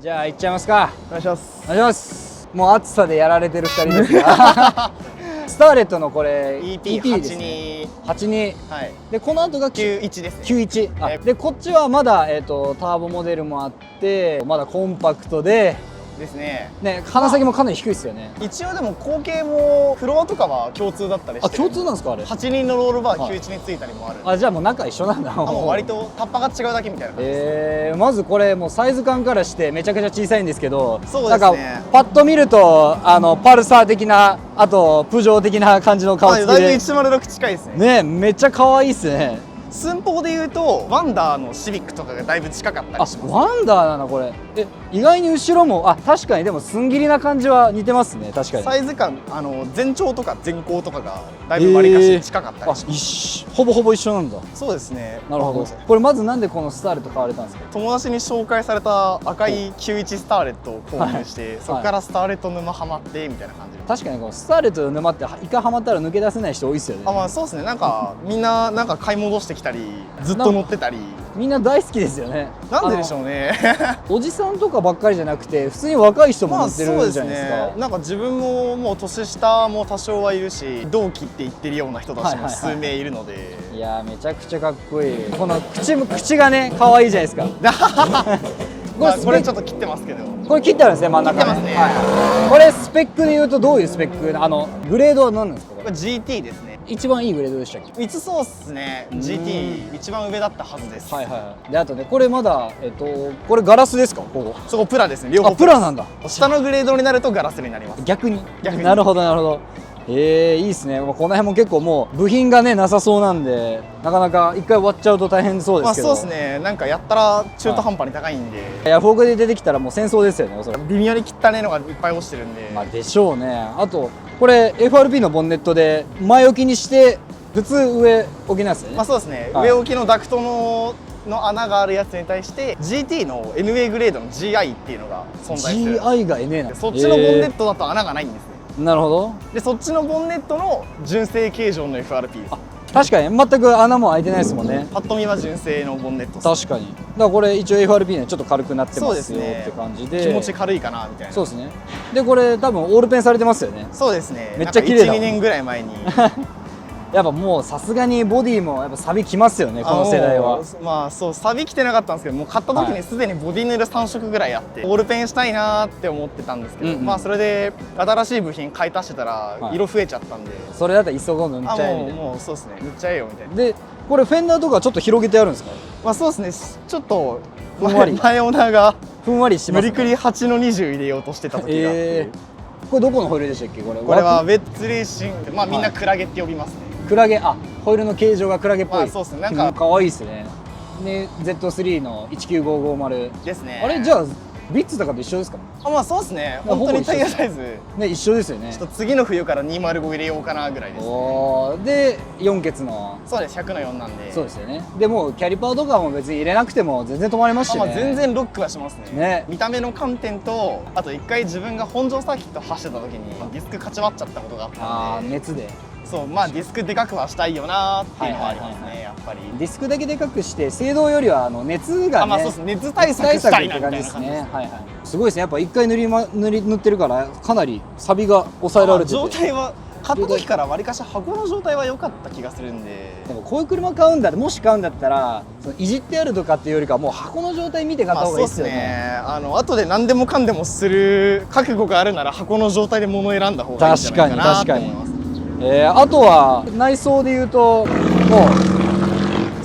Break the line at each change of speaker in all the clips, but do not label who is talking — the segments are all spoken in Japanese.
じゃあ行っちゃいますか。
お願いします。
お願いします。もう暑さでやられてる2人ですがスターレットのこれ EP ですね。82、
はい。
でこの後が
91ですね。
91、でこっちはまだ、ターボモデルもあってまだコンパクトで
ですね。
鼻先もかなり低いですよね。
一応でも後継もフロアとかは共通だったりして、
共通なんですかあれ。
8人のロールバー91についたりもある。
じゃあもう中一緒なんだ。
もう割とタッパが違うだけみたいな感じです。
まずこれもうサイズ感からしてめちゃくちゃ小さいんですけど、
そうですね。
なんかパッと見るとパルサー的な、あとプジョー的な感じの顔つきで、
だいぶ106近いですね。
めっちゃ可愛いっすね。
寸法でいうとワンダーのシビックとかがだいぶ近かったりします。
ワンダーなのこれ。意外に後ろも確かにでも寸切りな感じは似てますね。確かに
サイズ感前長とか前高とかがだいぶ割りかし近かったりします。
ほぼほぼ一緒なんだ。
そうですね。
なるほど。これまずなんでこのスターレット買われたんですか。
友達に紹介された赤い91スターレットを購入して、そこからスターレット沼ハマってみたいな感じで。
確かにこのスターレットの沼って一回ハマったら抜け出せない人多いですよね。
まあそうですね。なんかみんななんか買い戻してきたりずっと乗ってたり、
みんな大好きですよね。
なんででしょうね。
おじさんとかばっかりじゃなくて普通に若い人も乗ってるじゃないですか。
なんか自分ももう年下も多少はいるし、同期って言ってるような人たちも数名いるので、
いやめちゃくちゃかっこいい。この口がね可愛いじゃないですか。
これちょっと切ってますけど、
これ切ってあるんですね、真ん中。
切ってますね。
これスペックでいうとどういうスペック、グレードは何なんですか。
これ GT ですね。
一番いいグレードでしたっけ。
いつそうっすね。GT 一番上だったはずです。
であとね、これまだこれガラスですか。
そこプラですね。両方
プラなんだ。
下のグレードになるとガラスになります。
逆に。なるほどなるほど。いいですね。この辺も結構もう部品がねなさそうなんで、なかなか一回終わっちゃうと大変そうですけど。
そうですね。なんかやったら中途半端に高いんで、
ヤフオクで出てきたらもう戦争ですよね。おそらく
微妙に汚ねのがいっぱい落ちてるんで。
でしょうね。あとこれ FRP のボンネットで前置きにして普通上置きなんですよね。
そうですね。上置きのダクトの穴があるやつに対して GT の NA グレードの GI っていうのが存在する。
GI が NA なんです。
そっちのボンネットだと穴がないんですね。
なるほど。で
そっちのボンネットの純正形状の FRP です。
確かに全く穴も開いてないですもんね。
パッと見は純正のボンネット。
確かに。だからこれ一応 FRP ねちょっと軽くなってますよって感じで、
気持ち軽いかなみたいな。
そうですね。でこれ多分オールペンされてますよね。
そうですね。
めっちゃ綺麗だ。
1、2年ぐらい前に
やっぱもうさすがにボディもやっぱ錆びきますよね、この世代は。
そう錆びきてなかったんですけど、もう買った時にすでにボディ塗る3色ぐらいあって、オールペンしたいなーって思ってたんですけど、それで新しい部品買い足してたら色増えちゃったんで、
それだったら急ご塗っちゃえみたいな。
もうそうですね、塗っちゃえよみたいな。
でこれフェンダーとかちょっと広げてあるんですか。
そうですね、ちょっと
ふんわり
前オーナーが
ふんわりしてますね。
無理くり8の20入れようとしてた時があって、
これどこのホイールでしたっけ。これ
はウェッツレーシング、みんなクラゲって呼びますね。
クラゲ、ホイールの形状がクラゲっぽい。
そうですね。なんか
可愛いですね。で Z3 の19550
ですね。
あれじゃあビッツとかと一緒ですか。
そうですね。本当にタイヤサイズ
ね一緒ですよね。
ちょっと次の冬から205入れようかなぐらいですね。
で4ケツの。
そうです。100の4なんで。
そうですよね。でもキャリパーとかも別に入れなくても全然止まりますしね。
全然ロックはしますね。見た目の観点と、あと一回自分が本庄サーキット走ってた時にディスクかち割っちゃったことがあったんで。
熱で。
そう、ディスクでかくはしたいよなーっていうのはありますね。やっぱり
ディスクだけでかくして制動よりは熱がね。
そうです。熱対策したいなみたいな感じですね。
すごいですね。やっぱ一回塗ってるからかなり錆びが抑えられてて、
状態は買った時からわりかし箱の状態は良かった気がするんで。
でもこういう車買うんだもし買うんだったらいじってあるとかっていうよりかもう箱の状態見て買った方がいいですよね。
後で何でもかんでもする覚悟があるなら箱の状態で物を選んだ方がいいんじゃないかなって思います。
あとは内装でいうとも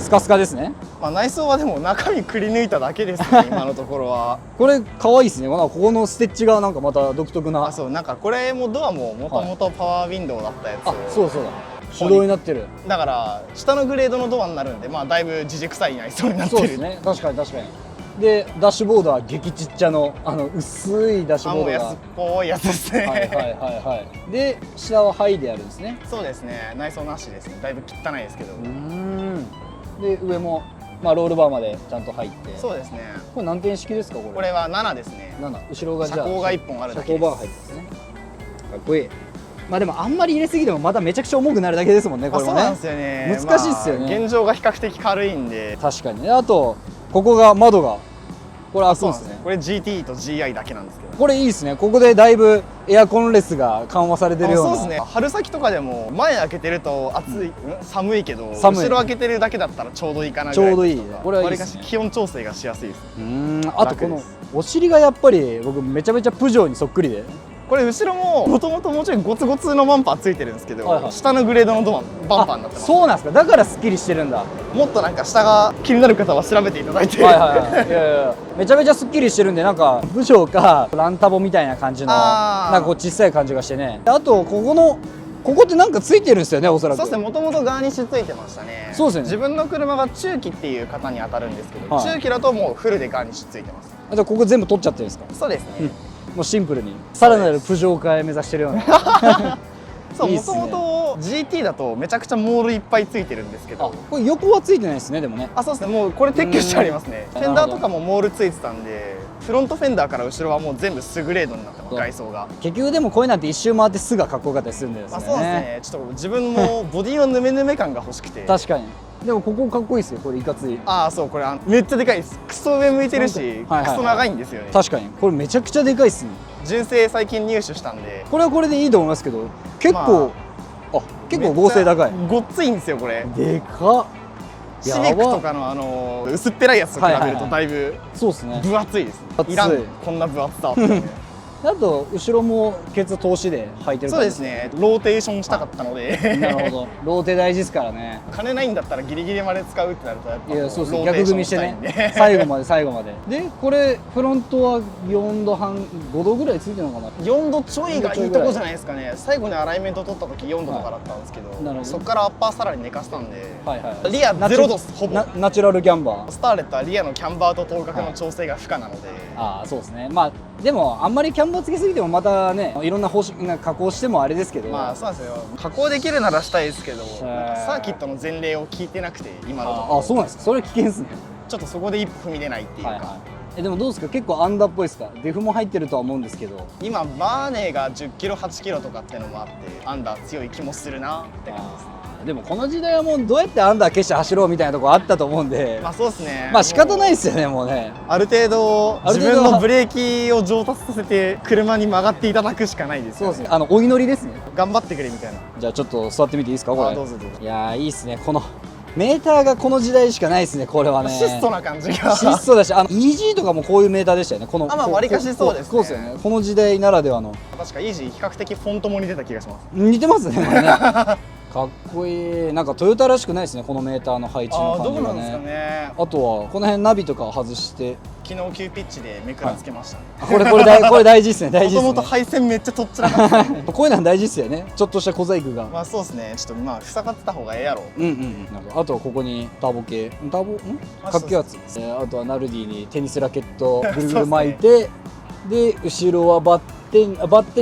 うスカスカですね。
内装はでも中身くり抜いただけですね今のところは。
これ可愛いですね。ここのステッチがなんかまた独特な。
なんかこれもドアももともとパワーウィンドウだったやつ。
そうだ手動になってる。
だから下のグレードのドアになるんで、だいぶ自軸臭い内装になってる。
そうですね。確かにでダッシュボードは激ちっちゃの薄いダッシュボードが
安っぽいやつですね。
で下はハイであるんですね。
そうですね。内装なしですね。だいぶ汚いですけど。
で上もロールバーまでちゃんと入って。
そうですね。
これ何点式ですか。こ
れは7ですね。
7。後ろがじゃあ
車高が1本あるだけです。
車高バー入ってますね。かっこいい。でもあんまり入れすぎてもまためちゃくちゃ重くなるだけですもんね。これもね。
そうなんですよね。
難しいですよね。
現状が比較的軽いんで。
確かに。あとここが窓がこれ開くんですね。
これ GT と GI だけなんですけど、
これいいですね。ここでだいぶエアコンレスが緩和されてるような。
そうですね。春先とかでも前開けてると暑い、寒いけど
寒い
後ろ開けてるだけだったらちょうどいいかなぐらい。
ちょうどいい。これはいい
わりか
ですね。
し気温調整がしやすいです。
あとこのお尻がやっぱり僕めちゃめちゃプジョーにそっくりで。
これ後ろももともともうちょいゴツゴツのバンパーついてるんですけど、
はいはい、
下のグレードのバンパーになってます。
そうなんですか。だからスッキリしてるんだ。
もっとなんか下が気になる方は調べていただいて。
はいはいはい。いやいやめちゃめちゃスッキリしてるんで、なんかプジョーかランタボみたいな感じのなんかこう小さい感じがしてね。あとここってなんかついてるんですよね、おそらく。
そうですね、もともとガーニッシュついてましたね。
そうですね。
自分の車が中期っていう方に当たるんですけど、
はい、
中期だともうフルでガーニッシュついてます。
じゃあここ全部取っちゃってるんですか。
そうですね、
もうシンプルにさらなるプジョー化へ目指してるような。
そう、もともと GT だとめちゃくちゃモールいっぱいついてるんですけど、
これ横はついてないですね。でもね、
そうですね、もうこれ撤去してありますね。フェンダーとかもモールついてたんで、フロントフェンダーから後ろはもう全部スグレードになってます、外装が。
結局でもこういうなんて一周回ってすぐかっこよかったりするんですよね。
そうですね、ちょっと自分もボディのヌメヌメ感が欲しくて。
確かに。でもここかっこいいですよ、これいかつい。
そう、これめっちゃでかいです。クソ上向いてるし、クソ長いんですよね。
確かにこれめちゃくちゃでかいっすね。
純正最近入手したんで、
これはこれでいいと思いますけど、結構、結構合成高い。
ごっついんですよこれ。
でかっ。
シビックとかの薄っぺらいやつと比べるとだいぶ
そうですね、
分厚いです。いらんこんな分厚さ。
あと後ろもケツ通しで履いてる。
そうですね、ローテーションしたかったので。
なるほど、ローテ大事ですからね。
金ないんだったらギリギリまで使うってなるとやっぱ、
いやそうですね、逆組みしてね、最後まで最後まで。でこれフロントは4度半5度ぐらいついてるのかな。
4度ちょいがいいとこじゃないですかね。最後にアライメント取った時4度とかだったんですけど、そこからアッパーさらに寝かしたんで、リア0度ほぼ
ナチュラルキャンバー。
スターレットはリアのキャンバーと頭角の調整が不可なので。
そうですね。まあでもあんまりキャンバーつけすぎてもまたね、いろんな加工してもあれですけど。
そうなんですよ。加工できるならしたいですけど、サーキットの前例を聞いてなくて今の。
そうなんですか。それ危険ですね。
ちょっとそこで一歩踏み出ないっていうか。
でもどうですか、結構アンダーっぽいですか。デフも入ってるとは思うんですけど、
今バーネーが10キロ8キロとかっていうのもあってアンダー強い気もするなって感じですね。
でもこの時代はもうどうやってアンダー消して走ろうみたいなところあったと思うんで、
そうですね。
仕方ないですよね、もうね。
ある程度自分のブレーキを上達させて車に曲がっていただくしかないですよね。
そうですね、お祈りですね。
頑張ってくれみたいな。
じゃあちょっと座ってみていいですか、これ。
どうぞどうぞ。
いやーいいですね、このメーターがこの時代しかないですね、これはね。
質素な感じが。
質素だし、EG とかもこういうメーターでしたよね。この
割かしそうですね。
そうですよね、この時代ならではの。
確か EG 比較的フォントも似てた気がします。
似てますね、これね。かっこいい。なんかトヨタらしくないですね、このメーターの配置の感じがね。
どうなんですかね。
あとはこの辺ナビとか外して、
昨日急ピッチでめくらつけました。
これ大事ですね、大事ですね。
もともと配線めっちゃとっちらかった。
こういうの大事ですよね、ちょっとした小細工が。
そうですね、ちょっと塞がってた方がええやろ。
なんかあとはここにターボ系、活気圧。あとはナルディにテニスラケットぐるぐる巻いて、で後ろはバッテ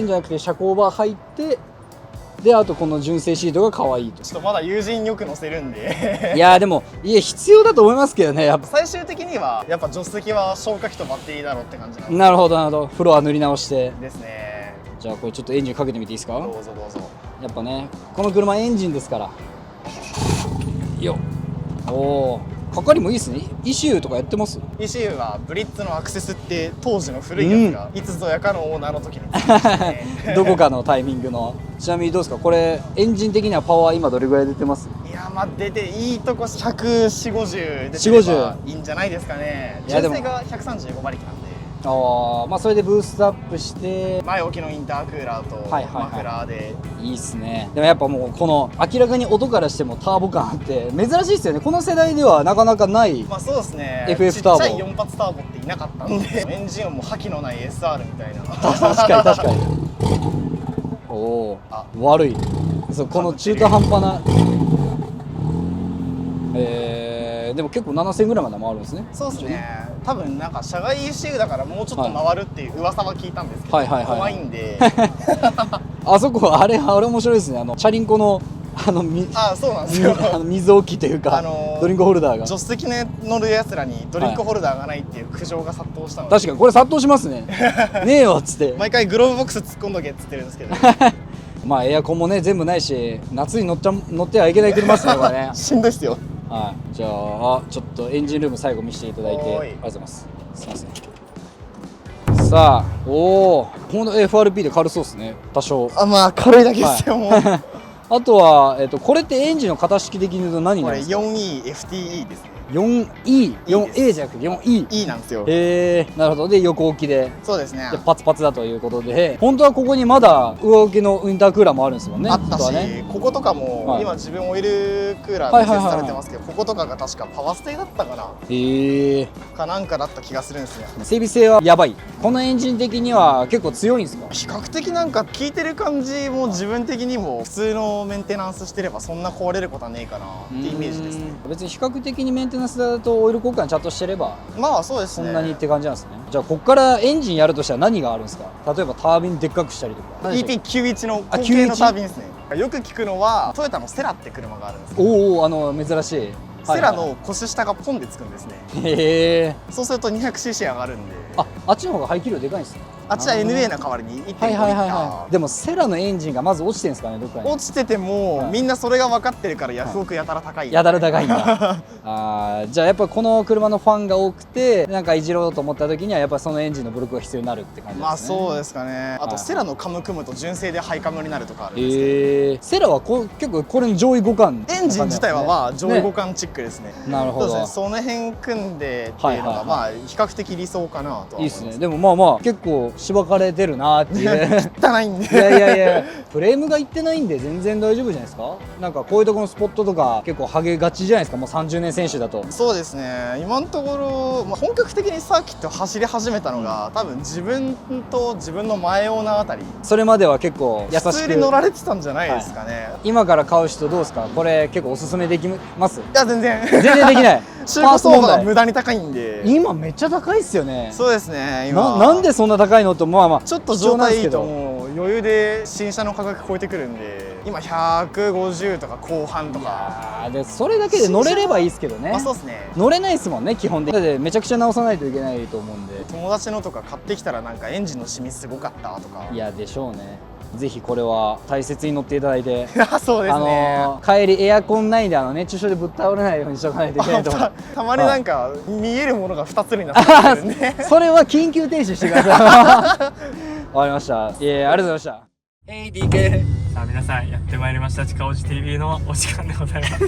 ンじゃなくて車高バー入って。であとこの純正シートが可愛いと。
ちょっとまだ友人よく乗せるんで。
いやでも必要だと思いますけどね。やっぱ
最終的にはやっぱ助手席は消火器とバッテリーだろうって感じなんで。
なるほどなるほど。フロア塗り直して
ですね。
じゃあこれちょっとエンジンかけてみていいですか。
どうぞどうぞ。
やっぱねこの車エンジンですから。よっ、おお、かかりもいいですね。イシューとかやってます？
イシューはブリッツのアクセスって当時の古いやつが、いつぞやかのオーナーの時に使ってましたね。
どこかのタイミングの。ちなみにどうですか、これエンジン的にはパワー今どれぐらい出てます？
いや出ていいとこ140、50出てればいいんじゃないですかね。純正が135馬力なんで。
それでブーストアップして
前置きのインタークーラーとマフラーで
いいっすね。でもやっぱもうこの明らかに音からしてもターボ感あって珍しいですよね。この世代ではなかなかない。
そうですね。
FF ターボ、
ちっちゃい4発ターボっていなかったんで、エンジン音も覇気のない SR みたいな。
確かにおお、悪い。そう、この中途半端なでも結構7000ぐらいまで回るんですね。
そうですね。多分なんか車外 ECU だからもうちょっと回るっていう噂は聞いたんですけど、怖いんで。
あそこあれ面白いですね。チャリンコの
そうなんですよ。
水置きというか、ドリンクホルダーが
助手席に乗るやつらにドリンクホルダーがないっていう苦情が殺到したので、
確かにこれ殺到しますね。ねえよっつって
毎回グローブボックス突っ込んどけっつってるんですけど。
エアコンもね全部ないし、夏に乗ってはいけない車ですねこれね。
しんどいっすよ。
じゃあちょっとエンジンルーム最後見せていただいてありがとうございます。すいません。さあ、おお、ほんと FRP で軽そうですね、多少。
あ、まあ軽いだけですよ、もう
あとは、これってエンジンの型式的に言うと何に
これ
なるんですか？
4EFTE ですね。
4E、4A じゃなくて 4E。
E なんですよ。
なるほど。で横置きで
そうですね。
パツパツだということで、本当はここにまだ上置きのインタークーラーもあるんですもんね。
あったし、
本当はね、
こことかも、
はい
今自分オイルクーラーで設置されてますけど、こことかが確かパワーステだったかな、かなんかだった気がするんですね。
整備性はやばい。このエンジン的には結構強いんですか？
比較的なんか聞いてる感じも自分的にも普通のメンテナンスしてればそんな壊れることはねえかなってイメージですね。
別に比較的にメンテナンスだとオイル交換ちゃんとしてれば
まあそうですね。
そんなにって感じなんですね。じゃあここからエンジンやるとしたら何があるんですか？例えばタービンでっかくしたりとか。
EP91 の後継のタービンですね。よく聞くのはトヨタのセラって車があるんですけど、
おお、珍しい。
セラの腰下がポンでつくんですね。
へえ。
そうすると 200cc 上がるんで、
あっちの方が排気量でかいんですね。
あっちは NA の代わりに1.5リッター。
でもセラのエンジンがまず落ちてるんですかね、どっかに。
落ちてても、みんなそれが分かってるからヤフオクやたら高い、
やたら高いんだじゃあやっぱこの車のファンが多くて、なんかいじろうと思った時にはやっぱそのエンジンのブロックが必要になるって感じですね。
まあそうですかね。あとセラのカム組むと純正でハイカムになるとかあるんですけど、
セラは結構これの上位互換、
エンジン自体はまあ上位互換チックですね。
なるほど。
そうですね、その辺組んでっていうのがまあ比較的理想かなとは思います。
いいですね。でもまあまあ結構しばかれてるなっていう
汚いんで
いやフレームがいってないんで全然大丈夫じゃないですか。なんかこういうところのスポットとか結構ハゲがちじゃないですか、もう30年選手だと。
そうですね、今のところ、まあ、本格的にサーキット走り始めたのが多分自分と自分の前オーナーあたり、
それまでは結構優しく
普通に乗られてたんじゃないですかね。
今から買う人どうですか？これ結構おすすめできます？
いや全然
全然できない
中古相場が無駄に高いんで。
今めっちゃ高いっすよね。
そうですね、今
なんでそんな高いのと、まあまあ
ちょっと状態いいともう余裕で新車の価格超えてくるんで、今150とか後半とか。
でそれだけで乗れればいいですけどね。
まあそうですね、
乗れないですもんね基本的に。だってめちゃくちゃ直さないといけないと思うんで。
友達のとか買ってきたらなんかエンジンのシミすごかったとか。
いやでしょうね。ぜひこれは大切に乗っていただいて
そうですね、
帰りエアコンないんで熱中症でぶっ倒れないようにしとかないといけないと思う
たまになんか見えるものが2つになってるんで
それは緊急停止してくださいわかりました。ありがとうございました。DK
さあ皆さんやってまいりました、近おじ TV のお時間でございます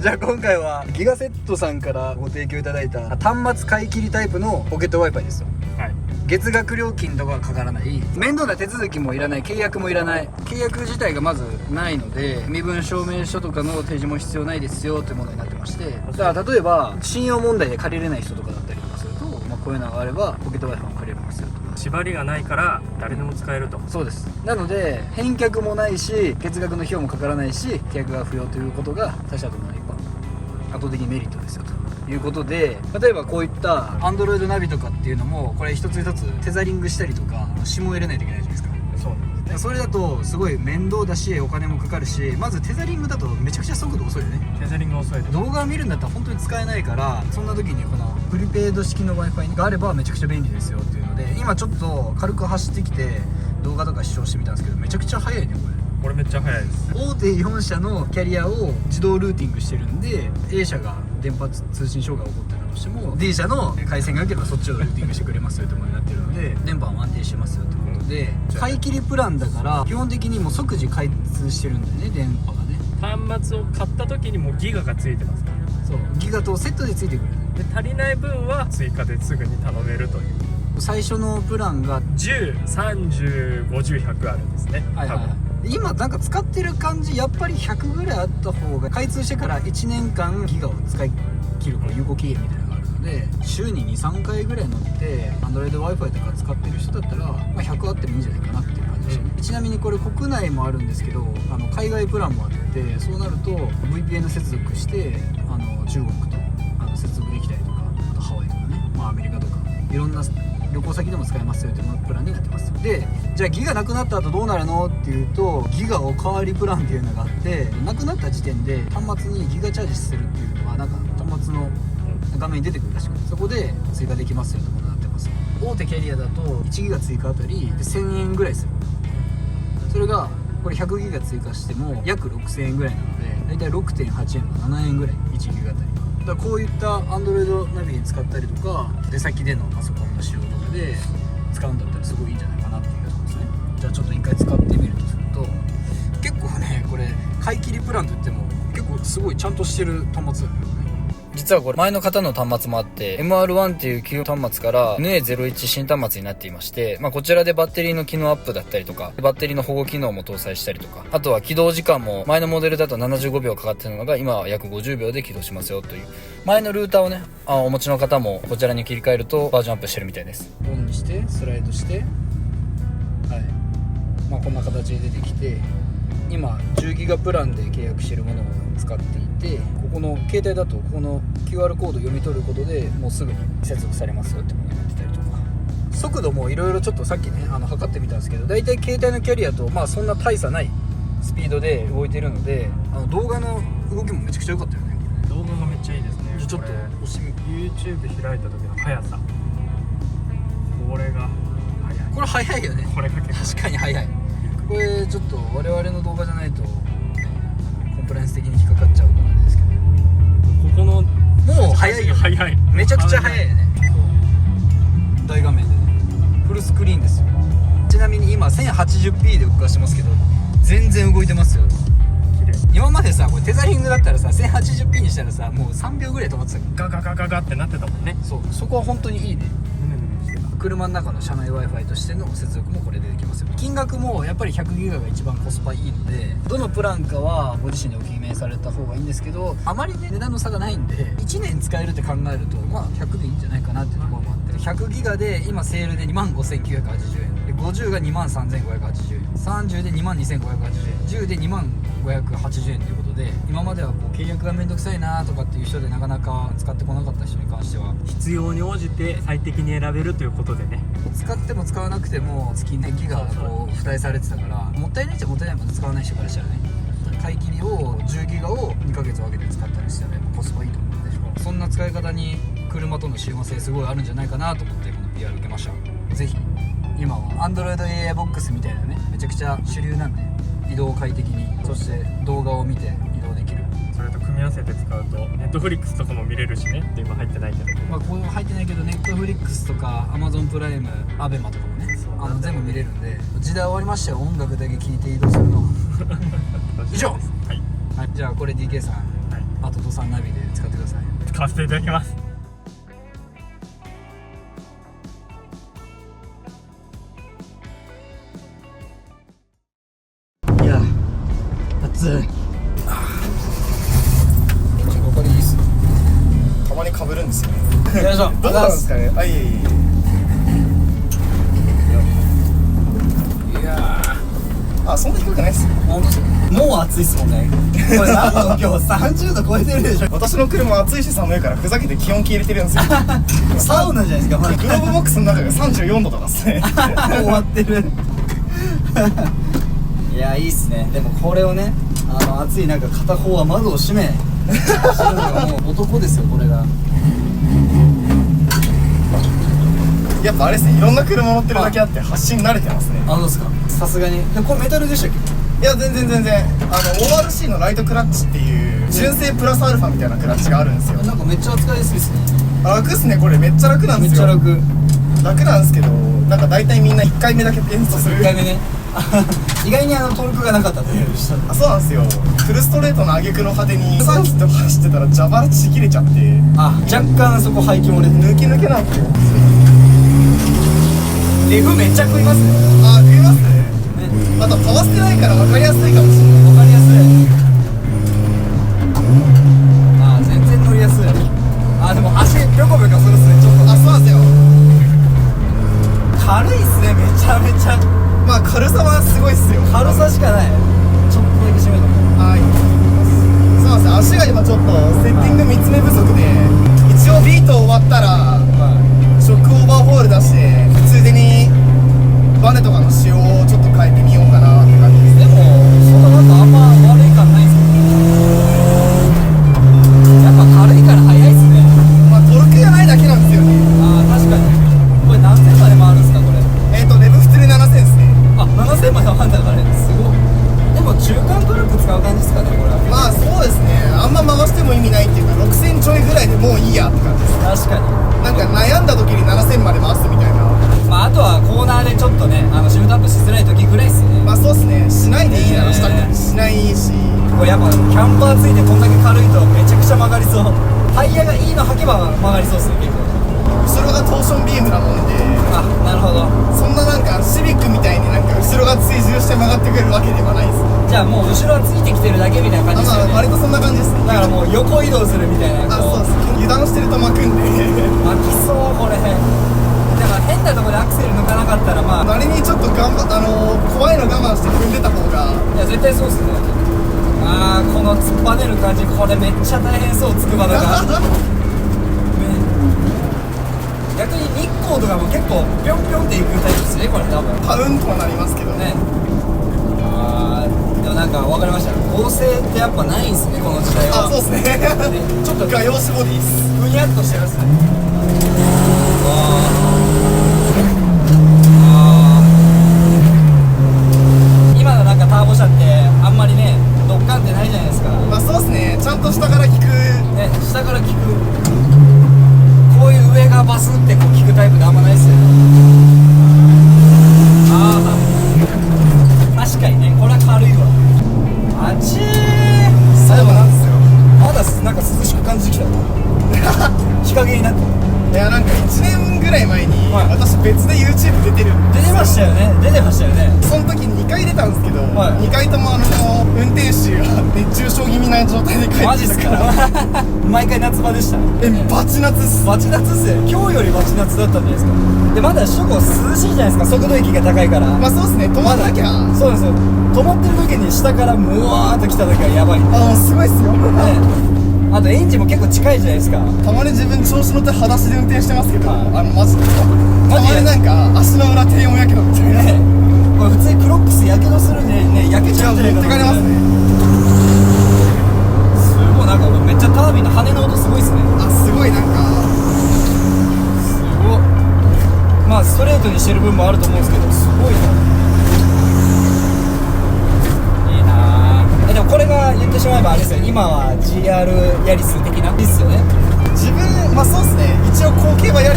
じゃあ今回はギガセットさんからご提供いただいた端末買い切りタイプのポケット Wi-Fi ですよ。
はい
月額料金とかかからない、面倒な手続きもいらない、契約もいらない、契約自体がまずないので身分証明書とかの提示も必要ないですよというものになってまして、だから例えば信用問題で借りれない人とかだったりとかすると、こういうのがあればポケット Wi-Fi も借りれますよと。
縛りがないから誰でも使えると。
そうです。なので返却もないし月額の費用もかからないし契約が不要ということが他社との圧倒的メリットですよということで、例えばこういった Android ナビとかっていうのもこれ一つ一つテザリングしたりとか指紋入れないといけないじゃないですか。
そうなんですね。
それだとすごい面倒だしお金もかかるし、まずテザリングだとめちゃくちゃ速度遅いよね。
テザリング遅いです。
動画を見るんだったら本当に使えないから、そんな時にこのプリペイド式の Wi-Fi があればめちゃくちゃ便利ですよっていうので、今ちょっと軽く走ってきて動画とか視聴してみたんですけど、めちゃくちゃ速いね
これめっちゃ速いです。
大手4社のキャリアを自動ルーティングしてるんで、 A 社が電波通信障害が起こってたとしても D 社の回線が良ければそっちをルーティングしてくれますよってものになってるので、電波は安定してますよってことで、買い切りプランだから基本的にもう即時開通してるんだよね、電波がね。
端末を買った時にもうギガがついてますから。
そう、ギガとセットでついてくる。
で足りない分は追加ですぐに頼めるという。
最初のプランが
10、30、50、100あるんですね。
はいはいはい、今なんか使ってる感じ、やっぱり100ぐらいあった方が、開通してから1年間ギガを使い切るこう有効期限みたいなのがあるので、週に 2,3 回ぐらい乗って Android Wi-Fi とか使ってる人だったら、まあ、100あってもいいんじゃないかなっていう感じですよね、ちなみにこれ国内もあるんですけど、海外プランもあって、そうなると VPN 接続して中国と接続できたりとか、あとハワイとかね、まあ、アメリカとかいろんな旅行先でも使えますよというプランになってます。で、じゃあギガなくなった後どうなるのっていうと、ギガおかわりプランっていうのがあって、なくなった時点で端末にギガチャージするっていうのはなんか端末の画面に出てくるらしくて、そこで追加できますよということになってます。大手キャリアだと1ギガ追加あたりで1000円ぐらいする。それがこれ100ギガ追加しても約6000円ぐらいなので、だいたい 6.8 円の7円ぐらい1ギガあたり。だからこういった Android ナビ使ったりとか出先でのパソコンの使用とかで使うんだったらすごいいいんじゃないかなっていうところですね。じゃあちょっと一回使ってみるとすると、結構ねこれ買い切りプランといっても結構すごいちゃんとしてる端末だよね。実はこれ前の方の端末もあって MR1 っていう旧端末から NA01 新端末になっていまして、こちらでバッテリーの機能アップだったりとかバッテリーの保護機能も搭載したりとか、あとは起動時間も前のモデルだと75秒かかってるのが今は約50秒で起動しますよという、前のルーターをねお持ちの方もこちらに切り替えるとバージョンアップしてるみたいです。オンにしてスライドして、はい、こんな形で出てきて、今10ギガプランで契約しているものを使っていて、ここの携帯だとここの QR コードを読み取ることでもうすぐに接続されますよってものになってたりとか、速度もいろいろちょっとさっきね測ってみたんですけど、だいたい携帯のキャリアとそんな大差ないスピードで動いているので、動画の動きもめちゃくちゃ良かったよね。
動画がめっちゃいいですね。
じゃあちょっと押してみ
YouTube 開いた時の速さ、これが速い。
これ速いよね。
これが結構
確かに速い。これちょっと我々の動画じゃないと、コンプライアンス的に引っかかっちゃうからあれですけど、
ここの
もう速いよ、
速い、
めちゃくちゃ速いよね。そう大画面でねフルスクリーンですよ。ちなみに今 1080p で動かしてますけど全然動いてますよ。
綺麗。
今までさこれテザリングだったらさ 1080p にしたらさもう3秒ぐらい止まってたけど、
ガガガガガってなってたもんね。
そこは本当にいいね。
ヌメヌメしてた。
車の中の車内 Wi-Fi としての接続もこれでできますよ。金額もやっぱり100ギガが一番コスパいいので、どのプランかはご自身でお決めされた方がいいんですけど、あまりね値段の差がないんで1年使えるって考えると100でいいんじゃないかなっていうところもあって、100ギガで今セールで 25,980 円で、50が 23,580 円、30で 22,580 円、10で 20,580 円ということで、今まではこう契約がめんどくさいなとかっていう人でなかなか使ってこなかった人に関しては
必要に応じて最適に選べるということでね。
使っても使わなくても月ねギガこう付帯されてたから、もったいないっちゃもったいないもんね、使わない人からしたらね。買い切りを10ギガを2ヶ月分けて使ったりしたらやっぱコスパいいと思うんで、そんな使い方に車との親和性すごいあるんじゃないかなと思ってこの PR 受けました。ぜひ今は Android AI ボックスみたいなねめちゃくちゃ主流なんで、移動快適に、そして動画を見て移動できる。
それと組み合わせて使うと Netflix とかも見れるしねって今入ってないけど、
こう入ってないけど Netflix とか Amazon プライム、ABEMA とかもね全部見れるんで、時代終わりましたよ、音楽だけ聴いて移動するのは以上。
はい、
はい、じゃあこれ DK さん、
はい、
あとドサンナビで使ってください。
使わせていただきます。
いや暑い。これいいっすね。
たまに被るんですよね。
よいしょ。
どうなんですかね。いえいえ。
いや
そんな低くないっすよ。
本当ですよ。もう暑いっすもんね。これ何度今日30度超えてるでしょ。
私の車暑いし寒いからふざけて気温計入れてるんですよ。
サウナじゃないですか。まだ
グローブボックスの中が34度とかっすね。
終わってる。いやいいっすね。でもこれをね暑い中片方は窓を閉め走るのがもう男ですよこれが。
やっぱあれですね、いろんな車乗ってるだけあって発進慣れてますね。
どうですか。さすがに。でこれメタルでしたっけ。
いや全然ORC のライトクラッチっていう純正プラスアルファみたいなクラッチがあるんですよ。
なんかめっちゃ扱いやすいっすね。
楽っすね、これめっちゃ楽なんですよ。
めっちゃ楽
なんですけど、なんか大体みんな1回目だけ演奏する。
1回目ね。意外にトルクがなかったという。
そうなんですよ。フルストレートの挙句の果てに3キット走ってたら蛇腹ちぎれちゃって、
若干そこ排気漏れ
抜けなんですよ。
レグめっちゃ食いますね。
食いますね。あとパワー捨てないから分かりやすいかもしれない。
分かりやすい。全然乗りやすい。でも足ぴょこぴょこするっすねちょっと。
そうなんですよ。
軽いっすねめちゃめちゃ。
軽さはすごいっすよ。
軽さしかない。ちょっとだけ締めとこう。
そうなんですよ。足が今ちょっとセッティング見つめ不足で、一応ビート終わったらショックオーバーホール出してついでにバネとかの仕様をちょっと変えてみようかなって感じです。
でもそんななんかあんま悪い感ない確かに。
なんか悩んだ時に7000まで回すみたいな。
まああとはコーナーでちょっとねシフトアップしづらい時ぐらいっすよね。
まあそうっすね、しないでいいならしたくしないし、
これやっぱキャンパーついてこんだけ軽いとめちゃくちゃ曲がりそう。タイヤがいいの履けば曲がりそうっすね結構。
後ろがトーションビームなもんで、
あ、なるほど。
そんななんかシビックみたいになんか後ろが追従して曲がってくるわけではないです。
じゃあもう後ろはついてきてるだけみたいな感じですよね。
まあ割とそんな感じですね。
だからもう横移動するみたいな。
あ、そうです。油断してると巻くんで
巻きそうこれ。だから変なところでアクセル抜かなかったらまあ
何にちょっと怖いの我慢して踏んでた方が。
いや絶対そうっすね。あーこの突っ張ねる感じ、これめっちゃ大変そう。つくばだから逆に日光とかも結構ぴょんぴょんっていくタイプですねこれ多分。
パウンとはなりますけど
ね。あーでもなんか分かりました。合成ってやっぱないんすねこの時代は。
そうっすね
ちょっと
画用紙ボディっす。
ふにゃっとしてますね。今のなんかターボ車ってあんまりねドッカンってないじゃないですか。
まあそうっすね、ちゃんと下から効く
ね、下から効く。こういう上がバスってこう効くタイプであんまないっすよね。ああ確かにね、これは軽いわ。あちー
そうなんですよ。
まだなんか涼しく感じてきた日陰になって。
いやなんか1年ぐらい前に、
はい
私別で YouTube 出てるんですよ。
出てましたよね。出てましたよね。
その時2回出たんですけど、
はい
2回とも運転手が熱中症気味な状態で帰
マジっす
ってきたか
から毎回夏場でした。
バチ夏っす。
バチ夏っすよ。今日よりバチ夏だったんじゃないですか。でまだ首都高涼しいじゃないですか。速度域が高いから。
まあそうっすね、止まんなきゃ。
そうですよ。止まってる時に下からムワーっと来た時はやばいんで、
すごいっすよ、
あとエンジンも結構近いじゃないですか。
たまに自分調子乗って裸足で運転してますけど、
はい
マジでたまになんか足の裏低温やけどみたいな、
ね、これ普通にクロックスやけどするんでね、焼けちゃうんじゃないか
持ってかれますね。
すごいなんかめっちゃタービンの羽の音すごいっすね。
すごいなんか
すごい。まあストレートにしてる分もあると思うんですけど、すごいないいなぁ。でもこれが言ってしまえばあれですよ、今は GR ヤリス的なですよね。
自分そうっすね、一応後継はGR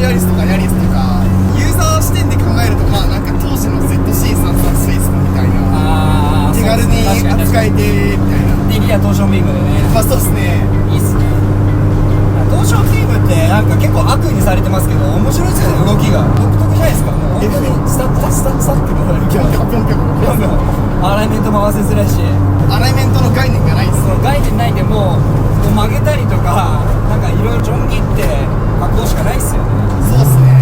ヤリスとかヤリスとかユーザー視点で考えるとなんか当時の ZC33 スイスみたいな、手軽に扱えてみたいな。
でリアトーションビームでね。
そうっすね。
いいっすね。トーションビームってなんか結構悪にされてますけど面白いですよね。動きが独特じゃないですか。本当にスタッスタッスタッってこう
ぴょんぴょんぴょんぴょん。
アライメント回せづらいし、
アライメントの概念がないっす。
その概念ないでもう曲げたりとかなんかいろいろちょん切って加工しかないっすよね。
そうっすね。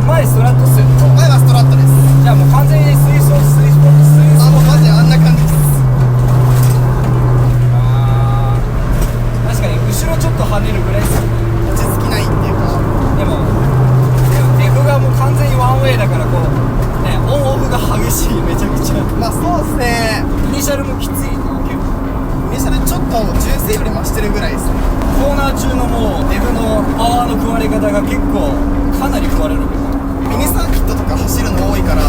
前ストラットっすよね。
前はストラットです。
じゃあもう完全に水素
もうマジであんな感じです。
確かに後ろちょっと跳ねるぐらいっすよね。
落ち着きないっていうか。
でもデフがもう完全にワンウェイだからこうね、オンオフが激しい。めちゃくちゃ
そうっすね。
イニシャルもきついな結構。
イニシャルちょっと純正より増してるぐらいですね。
コーナー中のもうデフのパワーの食われ方が結構かなり食われる。
ミニサーキットとか走るの多いから、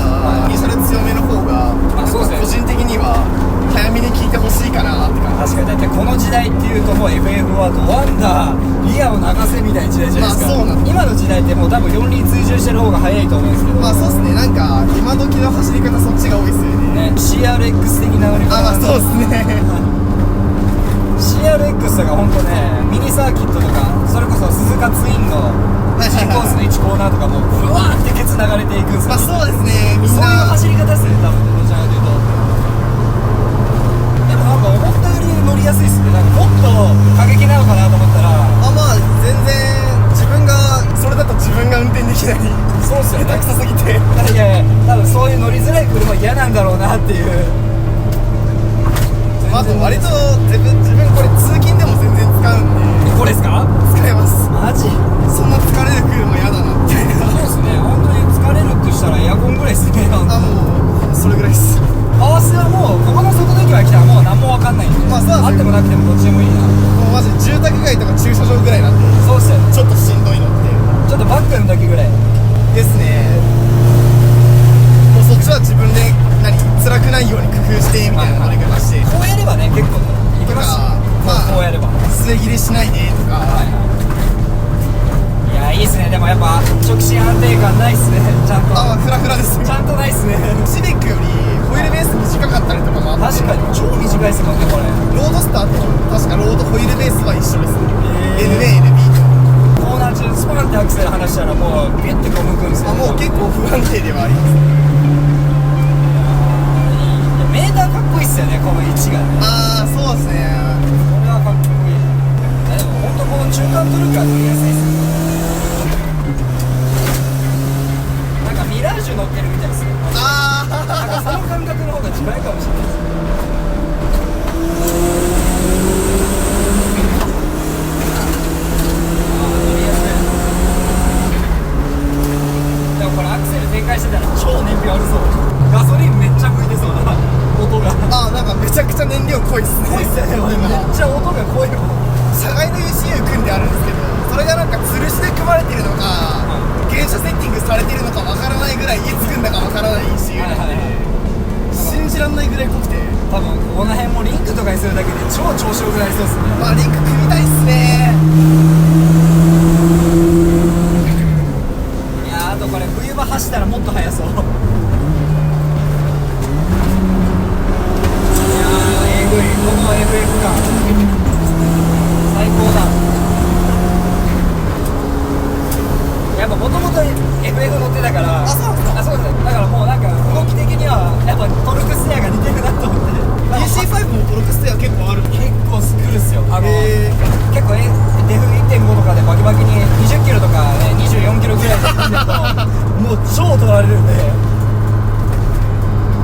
イニシャル強めの方が
そうですね。
個人的には早めに聞いてほしいかなって感じ。
確かに。だってこの時代っていうともう FF ワードワンダーリアを流せみたいな時代じゃないですか。
そうなんです。
今の時代ってもう多分4輪追従してる方が早いと思うんですけど、
そうっすね。なんか今時の走り方そっちが多いっすよね。
CRX 的な乗り方。
そうっすね
CRX が本当ね、ミニサーキットとかそれこそ鈴鹿ツインの G コースの1コーナーとかもうブワーってケツ流れていくんですよ。
そうですね。みん
そういう
な
走り方ですね多分ね、どちらかというと。でもなんか思ったより乗りやすいっすね。なんかもっと過激なのかなと思ったら
全然自分がそれだと自分が運転できない。
そうっすよね。
下手くそすぎて。
いやいや、多分そういう乗りづらい車嫌なんだろうなっていう。
あと割と自分これ通勤でも全然使うんで。
これですか？
使えます。
マジ？
そんな疲れる車嫌だなみたいな。
そうですね。本当に疲れるってしたらエアコンぐらいですね。
もうそれぐらいです。
パワースはもうここの外駅は来たらもう何も分かんないんで、
そうなんですよ。
あってもなくてもどっちでもいいな。
もうマジ住宅街とか駐車場ぐらいなんで。
そうっすよね。
ちょっとしんどいのって
ちょっとバックの時ぐらい
ですね。もうそっちは自分で辛くないように工夫してみたいな乗り方して、
こうやればね結構いけますし、こうやれば
末切れしないでとか、
やいいっすね。でもやっぱ直進安定感ないっすね。ちゃんと
あフラフラです
ちゃんとないっすね。
シビックよりホイールベース短かったりとかもあって、
確かに超短いっすもんねこれ。
ロードスターと確かロードホイールベースは一緒ですね、
へー
NA、NB と
コーナー中スパンってアクセル離したらもうビュッてこう向くんですよ。
もう結構不安定ではあります。
メーターかっこいいっすよね、この位置がね。
ああそうですね。
これはかっこいい。でも本当この中間トルクは乗りやすいっすね。なんかミラージュ乗ってるみたいですね。
あ
なんかその感覚の方が近いかもしれないです。乗りやすい。でもこれアクセル全開してたら超燃費悪そう。ガソリンめっちゃ吹いてそうだな、音が。
あなんかめちゃくちゃ燃料濃いっすね。
濃いっすよね、これめっちゃ音が濃いもん。
車外の ECU 組んであるんですけど、それがなんか吊るしで組まれてるのか、原車セッティングされてるのかわからないぐらい、いつ組んだかわからない ECU なんで、信じらんないぐらい濃くて、
多分この辺もリンクとかにするだけで超調子よくなりそうですね。
まあリンク組みたいっすね。
いやー、あとこれ冬場走ったらもっと速そう。いやー、えぐい、この FF 感最高だ。やっぱもともと FF 乗ってたから。
あそうなんですか。
あ、そうです。だからもうなんか動き的にはやっぱトルクステアが似てるなと思って。
DC5 もトルクステア結構ある。
結構スクるっすよ。
へー
結構デフ 1.5 とかでバキバキに20キロとか、ね、24キロぐらいで進んでるともう超取られるんで。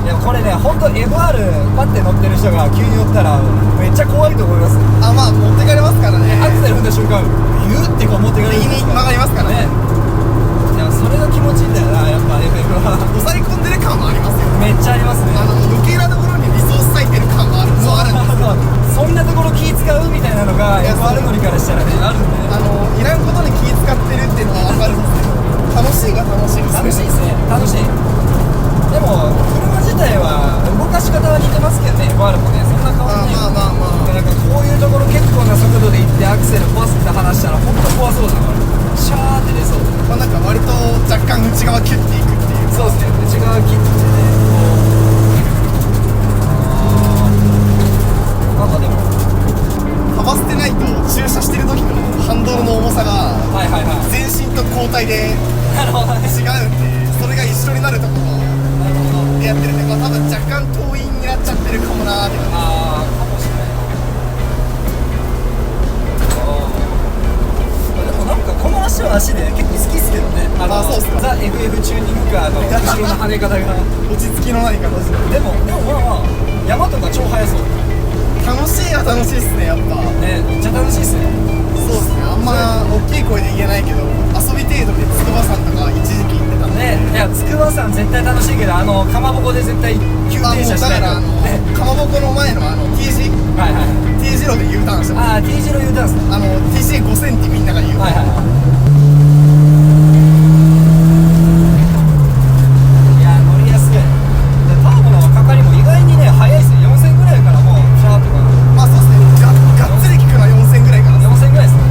いやこれね、ほんと FR パッて乗ってる人が急に乗ったらめっちゃ怖いと思います。
あまあ持ってかれますからね。
アクセル踏んだ瞬間ビューってこう持ってかれるんですよ。
右に曲がりますからね。
いやそれが気持ちいいんだよな、やっぱ FF は。
抑え込んでる感もありますよ。
めっちゃありますね。
余計なところにリソース割いてる感もあるんですよ。
そんなところ気使うみたいなのが FR 乗りからしたらね、あるんで。
いらんことに気使ってるっていうのは分かるんですけど、楽しいが楽しいですね。
楽しいですね、楽しい。でも車自体は動かし方は似てますけどね、FR もね、そんな変わんない。
まあまあまあ
なんかこういうところ結構な速度で行ってアクセルポスって離したら本当怖そうだな、これ。シャーって出そう。
まあなんか割と若干内側キュッていくっていう。
そうですね、内側切ってね、なんかでも
幅捨てないと駐車してる時のハンドルの重さが
はいはいはい、
全身と交代で
なるほどね、
違うんで、それが一緒になるところ
なるほど。
でやってるんで、まあ多分若干遠いになっちゃってるかもなーって感
あー、かもしれない。でもなんかこの足は足で結構好きっすけどね。
そうっすか。
ザ・ FF チューニングカーの後ろの跳ね方が。
じ。落ち着きのない形で。
でもまあまあ山とか超速そう。
楽しいは楽しいっすね、やっぱ。
ね、めっちゃ楽しいっすね。
そうっすね、あんま大きい声で言えないけど、遊び程度で筑波山とか一時期行ってたんで。
ね、いや筑波山絶対楽しいけど、かまぼこで絶対急停車しないと。
だから
ね、
かまぼこの前のT 字
はいはい。
T 字路で U ターンしてます。
ああ、T 字路 U ターンっすね。
TC5 センチみんなが言う、
はいはいはい。いや乗りやすい。でターボのかかりも意外にね速いっすよ。4000ぐらいからもうシャーとか。
まあそうっすね、がっつり効くのは4000ぐらいからです。
4000ぐらいですね。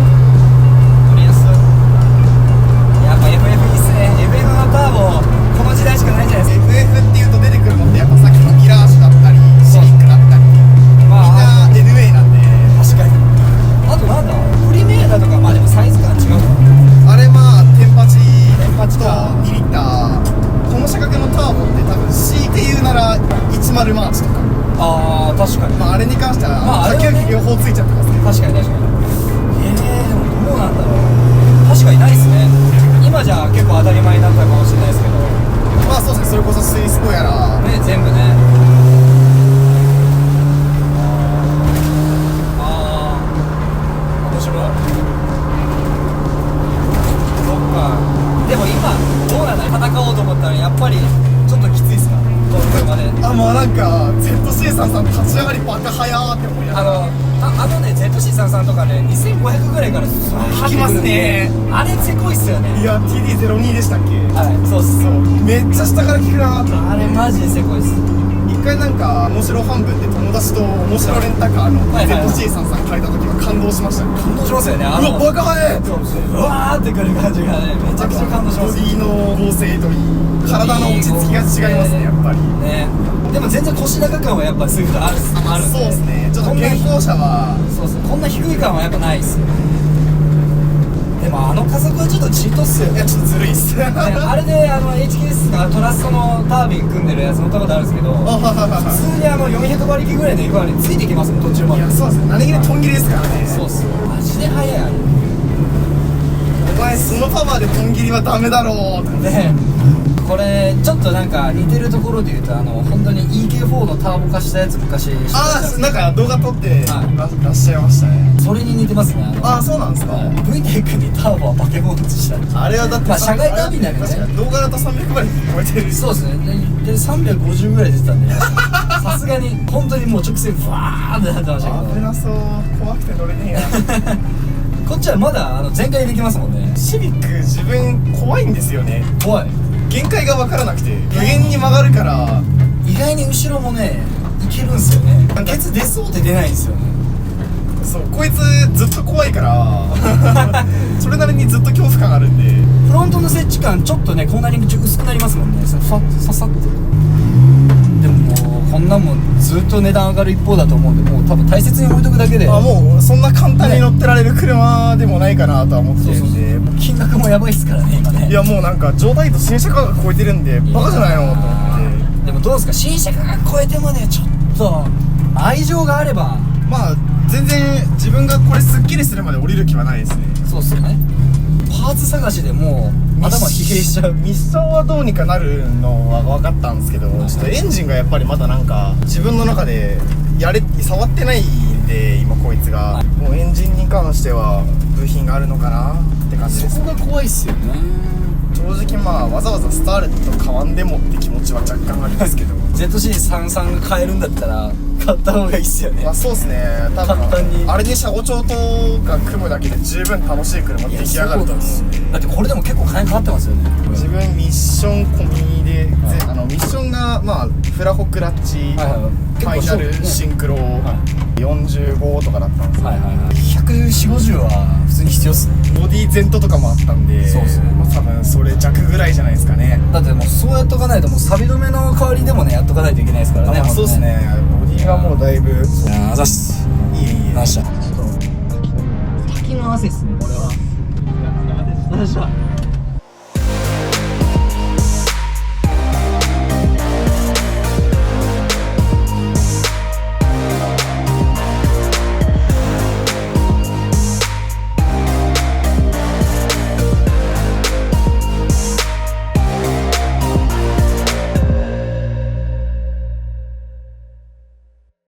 乗りやすい。やっぱ FF いいっすね。FF のターボこの時代しかないじゃないですか。
FF っていうと出てくるのってやっぱさっきのミラージュだったりシビックだったり、
まあ
みんな NA なんで。
確かに。あとなんだプリメーダとか、まあでもサイズ感違うか。
あれまあテンパチと
か
2リッター、この車格のターボって多分 C って言うなら10マーチとか、
ああ確かに。
まああれに関しては
まああれはね
下級機両方ついちゃってますけど、
確かに確かに。でもどうなんだろう。確かにないっすね。今じゃ結構当たり前になったかもしれないですけど
まあそうですね、それこそスイスポやら
ね、全部ね。ああ面白い。そっか。でも今どうなんだ、戦おうと思ったらやっぱりちょっときついっすか、この車で。
もうなんか ZC33 さん立ち上がりバカ早ーって思いながら
ね ZC33 とかね2500ぐらいから
引きますね。
あれせこいっすよね。
いや TD02 でしたっけ。
はい、そうっす。
そうめっちゃ下から効くなーって。
あれマジでせこいっす。
一回なんか面白半分で友達と面白レンタカーの
はいはいはい
ZC33 さん借りた時は感動しましたね。
感動しますよね。
うわバカ早いって
そうですね、うわーってくる感じがねめちゃくちゃ感動します。
ボディの剛性といい体の落ち着きが違いますねやっぱり
ね。でも全然腰高感はやっぱすぐあるんで。
そうですね、ちょっと健康者は
そうですね、こんな低い感はやっぱないっすよ。でもあの加速はちょっとチートっすよね。
いやちょっとずるいっす
ねあれでHKS がトラストのタービン組んでるやつ乗ったことあるんですけど、普通に400馬力ぐらいで行くのについてきますもん、途中まで。
いやそうですね、何気にトン切りですからね。
そうっすよ、マジで速いあれ。
お前そのパワーでトン切りはダメだろうって
でこれちょっとなんか似てるところで言うと本当に EK4 のターボ化したやつ昔知ってた
ああ、
じゃん
なんか動画撮って
はい
出しちゃいましたね。
それに似てますね。
ああ、そうなんですか。
VTEC にターボはバケモンとした
あれはだって
まあ社外ダービーになるよね。
確かに動画だと300まで超えてる。
そうですね。で350ぐらい出てたんでさすがに本当にもう直線ブワーってなってましたけど、
危なそう、怖くて乗れねえや
こっちはまだ全開できますもんね。
シビック自分怖いんですよね。
怖い。
限界が分からなくて無限に曲がるから
意外に後ろもねいけるんですよね。ケツ出そうで出ないんですよね。
そう、こいつずっと怖いからそれなりにずっと恐怖感あるんで。
フロントの接地感ちょっとねコーナリング中薄くなりますもんね。ささってでももうこんなもんずっと値段上がる一方だと思うんで、もう多分大切に置いとくだけで、
あ、もうそんな簡単に乗ってられる車でもないかなとは思ってるんで、
金額もやばいっすからね今ね。
いやもうなんか状態と新車価格超えてるんでバカじゃないのと思って。
でもどうですか、新車価格超えてもねちょっと愛情があれば。
まあ全然自分がこれスッキリするまで降りる気はないですね。
そうっすよね。パーツ探しでもう頭疲弊しちゃう。
ミッションはどうにかなるのは分かったんですけど、ちょっとエンジンがやっぱりまだなんか自分の中で触ってないんで今こいつが、もうエンジンに関しては部品があるのかなって感じです。
そこが怖いっすよね。
正直まあわざわざスターレット買わんでもって気持ちは若干ありますけど
ZC33 が買えるんだったら買った方がいいっすよね。
まあそうですね、多
簡単に
分あれに車後調とか組むだけで十分楽しい車出来上がると思うんで。
だってこれでも結構金かかってますよね。
自分ミッション込みで、ミッションがまあフラホクラッチ、ファイナルシンクロ、45とかだったんですよ、
140、50は普通に必要っすね。
ボディ前途とかもあったんで、
そうっすね
まあ、多分それ弱ぐらいじゃないですかね。
だってもうそうやっとかないともう錆止めの代わりでもねやっとかないといけないですからね。
まあそうですね、ボディがもうだいぶ。
いやーあざっす。
いえいえ、
よっしゃ。滝の汗っすねこれは。よっしゃ。